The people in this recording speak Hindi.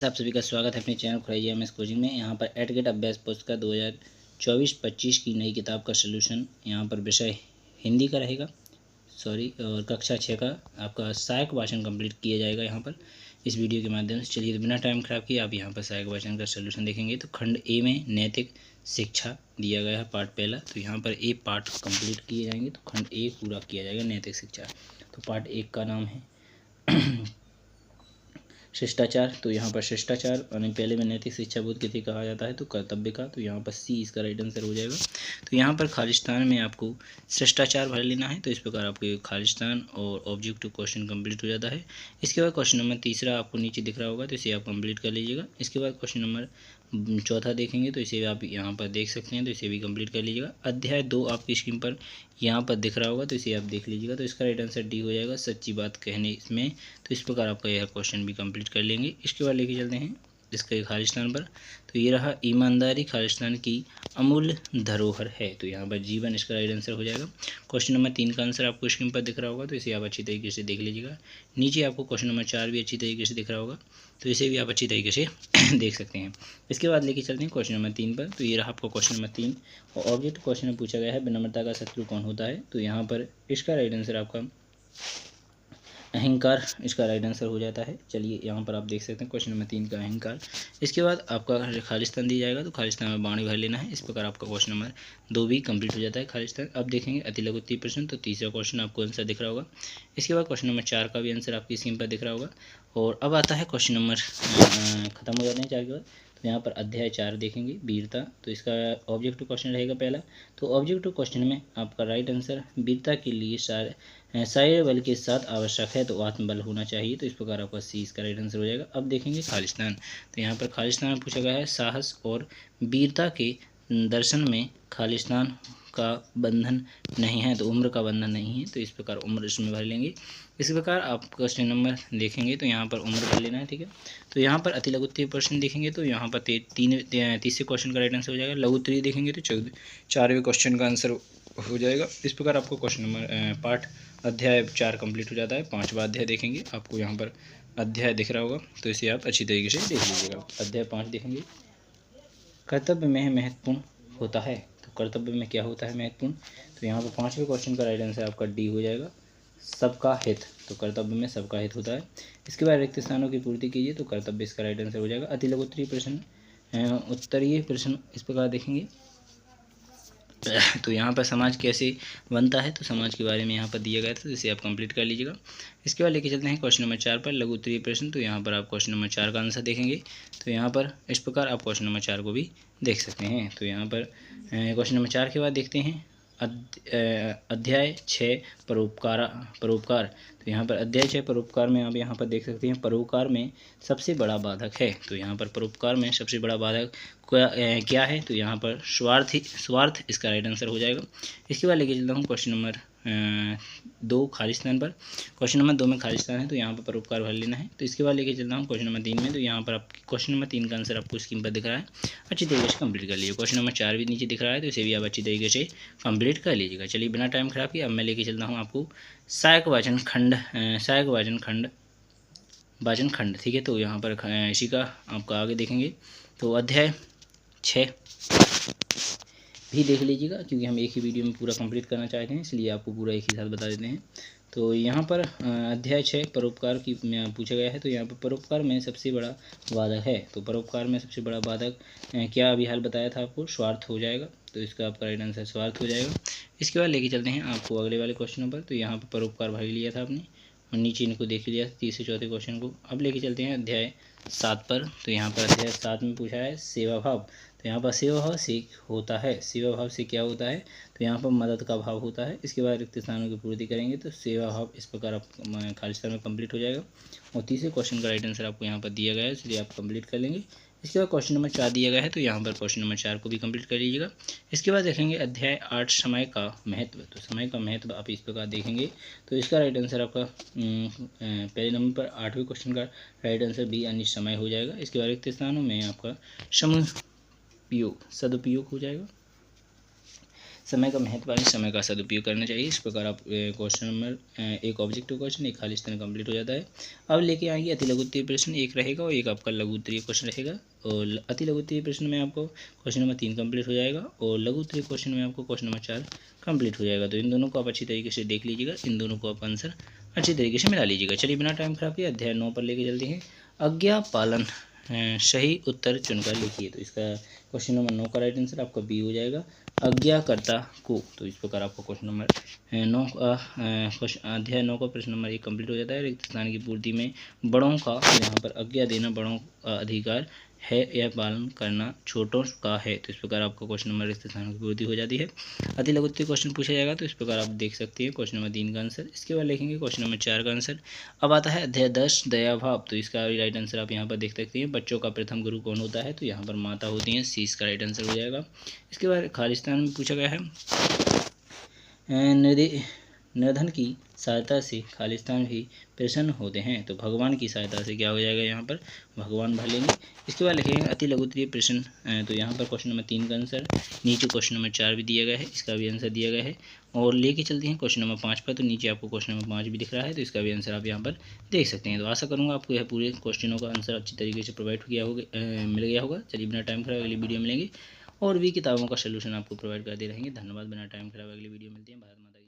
आप सभी का स्वागत है अपने चैनल खुराइया एमएस कोचिंग में। यहाँ पर एडगेट अभ्यास पुस्तक 2024-25 की नई किताब का सलूशन यहाँ पर विषय हिंदी का रहेगा। और कक्षा 6 का आपका सहायक वाचन कंप्लीट किया जाएगा यहाँ पर इस वीडियो के माध्यम से। चलिए तो बिना टाइम खराब किए आप यहाँ पर सहायक वाचन का सलूशन देखेंगे। तो खंड ए में नैतिक शिक्षा दिया गया है, पार्ट पहला। तो यहाँ पर ए पार्ट कंप्लीट किए जाएंगे तो खंड ए पूरा किया जाएगा, नैतिक शिक्षा। तो पार्ट 1 का नाम है शिष्टाचार। तो यहाँ पर शिष्टाचार यानी पहले में नैतिक शिक्षा बोध किसे कहा जाता है, तो कर्तव्य का। तो यहाँ पर सी इसका राइट आंसर हो जाएगा। तो यहाँ पर खालिस्तान में आपको शिष्टाचार भर लेना है। तो इस प्रकार आपके खालिस्तान और ऑब्जेक्टिव क्वेश्चन कंप्लीट हो जाता है। इसके बाद क्वेश्चन नंबर तीसरा आपको नीचे दिख रहा होगा, तो इसे आप कंप्लीट कर लीजिएगा। इसके बाद क्वेश्चन नंबर चौथा देखेंगे, तो इसे आप यहाँ पर देख सकते हैं, तो इसे भी कंप्लीट कर लीजिएगा। अध्याय 2 आपकी स्क्रीन पर यहाँ पर दिख रहा होगा, तो इसे आप देख लीजिएगा। तो इसका राइट आंसर डी हो जाएगा, सच्ची बात कहने इसमें। तो इस प्रकार आपका यह क्वेश्चन भी कंप्लीट कर लेंगे। इसके बाद लेके चलते हैं इसके खालिस्तान पर। तो ये रहा, ईमानदारी खालिस्तान की अमूल्य धरोहर है। तो यहाँ पर जीवन इसका राइट आंसर हो जाएगा। क्वेश्चन नंबर 3 का आंसर आपको स्क्रीन पर दिख रहा होगा, तो इसे आप अच्छी तरीके से देख लीजिएगा। नीचे आपको क्वेश्चन नंबर 4 भी अच्छी तरीके से दिख रहा होगा, तो इसे भी आप अच्छी तरीके से देख सकते हैं। इसके बाद लेके चलते हैं क्वेश्चन नंबर 3 पर। तो ये रहा आपका क्वेश्चन नंबर 3 और ऑब्जेक्ट क्वेश्चन में पूछा गया है, विनम्रता का शत्रु कौन होता है। तो यहाँ पर इसका राइट आंसर आपका अहंकार इसका राइट आंसर हो जाता है। चलिए यहाँ पर आप देख सकते हैं क्वेश्चन नंबर 3 का अहंकार। इसके बाद आपका खालिस्तान दिया जाएगा, तो खालिस्तान में बाणी भर लेना है। इस प्रकार आपका क्वेश्चन नंबर 2 भी कंप्लीट हो जाता है खालिस्तान। अब देखेंगे अति लघु उत्तरीय प्रश्न। तो तीसरा क्वेश्चन आपको आंसर दिख रहा होगा। इसके बाद क्वेश्चन नंबर 4 का भी आंसर आपकी स्क्रीन पर दिख रहा होगा। और अब आता है क्वेश्चन नंबर खत्म हो जाते हैं 4 के बाद। तो यहाँ पर अध्याय 4 देखेंगे, वीरता। तो इसका ऑब्जेक्टिव क्वेश्चन रहेगा पहला। तो ऑब्जेक्टिव क्वेश्चन में आपका राइट आंसर वीरता के लिए शारीर बल के साथ आवश्यक है, तो आत्मबल होना चाहिए। तो इस प्रकार आपका सी इसका राइट आंसर हो जाएगा। अब देखेंगे खालिस्तान। तो यहाँ पर खालिस्तान में पूछा गया है, साहस और वीरता के दर्शन में खालिस्तान का बंधन नहीं है, तो उम्र का बंधन नहीं है। तो इस प्रकार उम्र इसमें भर लेंगे। इस प्रकार आप क्वेश्चन नंबर देखेंगे, तो यहाँ पर उम्र भर लेना है, ठीक है। तो यहाँ पर अति लघु उत्तरीय प्रश्न देखेंगे, तो यहाँ पर तीसरे क्वेश्चन का राइट आंसर हो जाएगा। लघु उत्तरीय देखेंगे तो 4वें क्वेश्चन का आंसर हो जाएगा। इस प्रकार आपको क्वेश्चन नंबर पार्ट अध्याय 4 कंप्लीट हो जाता है। 5वां अध्याय देखेंगे, आपको यहाँ पर अध्याय दिख रहा होगा, तो इसे आप अच्छी तरीके से देख लीजिएगा। अध्याय 5 देखेंगे, कर्तव्य में महत्वपूर्ण होता है। तो कर्तव्य में क्या होता है महत्वपूर्ण, तो यहाँ पर 5वें क्वेश्चन का राइट आंसर आपका डी हो जाएगा, सबका हित। तो कर्तव्य में सबका हित होता है। इसके बाद रिक्त स्थानों की पूर्ति कीजिए, तो कर्तव्य इसका राइट आंसर हो जाएगा। अति लघु उत्तरीय प्रश्न इस प्रकार देखेंगे। तो यहाँ पर समाज कैसे बनता है, तो समाज के बारे में यहाँ पर दिया गया था, जिसे आप कंप्लीट कर लीजिएगा। इसके बाद लेके चलते हैं क्वेश्चन नंबर 4 पर, लघु उत्तरीय प्रश्न। तो यहाँ पर आप क्वेश्चन नंबर 4 का आंसर देखेंगे। तो यहाँ पर इस प्रकार आप क्वेश्चन नंबर 4 को भी देख सकते हैं। तो यहाँ पर क्वेश्चन नंबर 4 के बाद देखते हैं अध्याय 6 परोपकार। तो यहाँ पर अध्याय 6 परोपकार में आप यहाँ पर देख सकते हैं, परोपकार में सबसे बड़ा बाधक है। तो यहाँ पर परोपकार में सबसे बड़ा बाधक क्या है, तो यहाँ पर स्वार्थ इसका राइट आंसर हो जाएगा। इसके बाद लेके चलता हूँ क्वेश्चन नंबर 2 खालिस्तान पर। क्वेश्चन नंबर 2 में खालिस्तान है, तो यहाँ पर परोपकार भर लेना है। तो इसके बाद लेके चलता हूँ क्वेश्चन नंबर 3 में। तो यहाँ पर आप क्वेश्चन नंबर 3 का आंसर आपको स्क्रीन पर दिख रहा है, अच्छी तरीके से कंप्लीट कर लीजिए। क्वेश्चन नंबर 4 भी नीचे दिख रहा है, तो इसे भी आप अच्छी तरीके से कंप्लीट कर लीजिएगा। चलिए बिना टाइम खराब किए अब मैं लेके चलता हूँ आपको सहायक वाचन खंड, ठीक है। तो यहाँ पर इसी का आपका आगे देखेंगे, तो अध्याय 6 भी देख लीजिएगा, क्योंकि हम एक ही वीडियो में पूरा कंप्लीट करना चाहते हैं, इसलिए आपको पूरा एक ही साथ बता देते हैं। तो यहाँ पर अध्याय 6 परोपकार की पूछा गया है। तो यहाँ पर परोपकार में सबसे बड़ा बाधक है। तो परोपकार में सबसे बड़ा बाधक क्या अभी हाल बताया था आपको, स्वार्थ हो जाएगा। तो इसका आपका राइट आंसर स्वार्थ हो जाएगा। इसके बाद लेके चलते हैं आपको अगले वाले क्वेश्चनों पर। तो यहाँ पर परोपकार भर लिया था आपने और नीचे इनको देख लिया तीसरे चौथे क्वेश्चन को। अब लेके चलते हैं अध्याय 7 पर। तो यहाँ पर अध्याय 7 में पूछा है सेवा भाव। तो यहाँ पर सेवा भाव से होता है, सेवा भाव से क्या होता है, तो यहाँ पर मदद का भाव होता है। इसके बाद रिक्त स्थानों की पूर्ति करेंगे, तो सेवा भाव इस प्रकार आप खालिस्तान में कंप्लीट हो जाएगा। और तीसरे क्वेश्चन का राइट आंसर आपको यहाँ पर दिया गया है, इसलिए आप कंप्लीट कर लेंगे। इसके बाद क्वेश्चन नंबर 4 दिया गया है, तो यहाँ पर क्वेश्चन नंबर 4 को भी कंप्लीट कर लीजिएगा। इसके बाद देखेंगे अध्याय 8 समय का महत्व। तो समय का महत्व आप इस प्रकार देखेंगे, तो इसका राइट आंसर आपका पहले नंबर पर 8वें क्वेश्चन का राइट आंसर बी यानी समय हो जाएगा। इसके बाद रिक्त स्थानों में आपका सदुपयोग हो जाएगा। समय का महत्व है, समय का सदुपयोग करना चाहिए। इस प्रकार आप क्वेश्चन नंबर एक ऑब्जेक्टिव क्वेश्चन, एक खाली स्थान कंप्लीट हो जाता है। अब लेके आएंगे अति लघु उत्तरीय प्रश्न, एक रहेगा और एक आपका लघु उत्तरीय क्वेश्चन रहेगा। और अति लघु उत्तरीय प्रश्न में आपको क्वेश्चन नंबर 3 कंप्लीट हो जाएगा और लघु उत्तरीय क्वेश्चन में आपको क्वेश्चन नंबर 4 कंप्लीट हो जाएगा। तो इन दोनों को आप अच्छी तरीके से देख लीजिएगा, इन दोनों को आप आंसर अच्छी तरीके से मिला लीजिएगा। चलिए बिना टाइम खराब किए अध्याय 9 पर लेके चलते हैं। आज्ञा पालन सही उत्तर चुनकर लिखिए। तो इसका क्वेश्चन नंबर 9 का राइट आंसर आपका बी हो जाएगा, आज्ञाकर्ता को। तो इस प्रकार आपका क्वेश्चन नंबर 9 अध्याय 9 का प्रश्न नंबर 1 कंप्लीट हो जाता है। रिक्त स्थान की पूर्ति में बड़ों का, यहाँ पर आज्ञा देना बड़ों का अधिकार है या पालन करना छोटों का है। तो इस प्रकार आपका क्वेश्चन नंबर रिक्त स्थान की पूर्ति हो जाती है। अति लघु उत्तरीय क्वेश्चन पूछा जाएगा, तो इस प्रकार आप देख सकते हैं क्वेश्चन नंबर 3 का आंसर। इसके बाद लिखेंगे क्वेश्चन नंबर 4 का आंसर। अब आता है अध्याय 10 दया भाव। तो इसका राइट आंसर आप यहाँ पर देख सकते हैं। बच्चों का प्रथम गुरु कौन होता है? तो यहाँ पर माता होती हैं, सी इसका राइट आंसर हो जाएगा। इसके बाद खालिस्तान में पूछा गया है निर्धन की सहायता से खालिस्तान भी प्रसन्न होते हैं। तो भगवान की सहायता से क्या हो जाएगा? यहाँ पर भगवान भर लेंगे। इसके बाद लिखेंगे अति लघु उत्तरीय प्रश्न। तो यहाँ पर क्वेश्चन नंबर 3 का आंसर, नीचे क्वेश्चन नंबर 4 भी दिया गया है, इसका भी आंसर दिया गया है। और लेके चलते हैं क्वेश्चन नंबर 5 पर। तो नीचे आपको क्वेश्चन नंबर 5 भी दिख रहा है, तो इसका भी आंसर आप यहाँ पर देख सकते हैं। तो आशा करूँगा आपको यह पूरे क्वेश्चनों का आंसर अच्छी तरीके से प्रोवाइड किया होगा, मिल गया होगा। चलिए बिना टाइम खराब अगली वीडियो मिलेंगे और भी किताबों का सोल्यूशन आपको प्रोवाइड करते रहेंगे। धन्यवाद। बिना टाइम खराब अगली वीडियो मिलती है। भारत माता की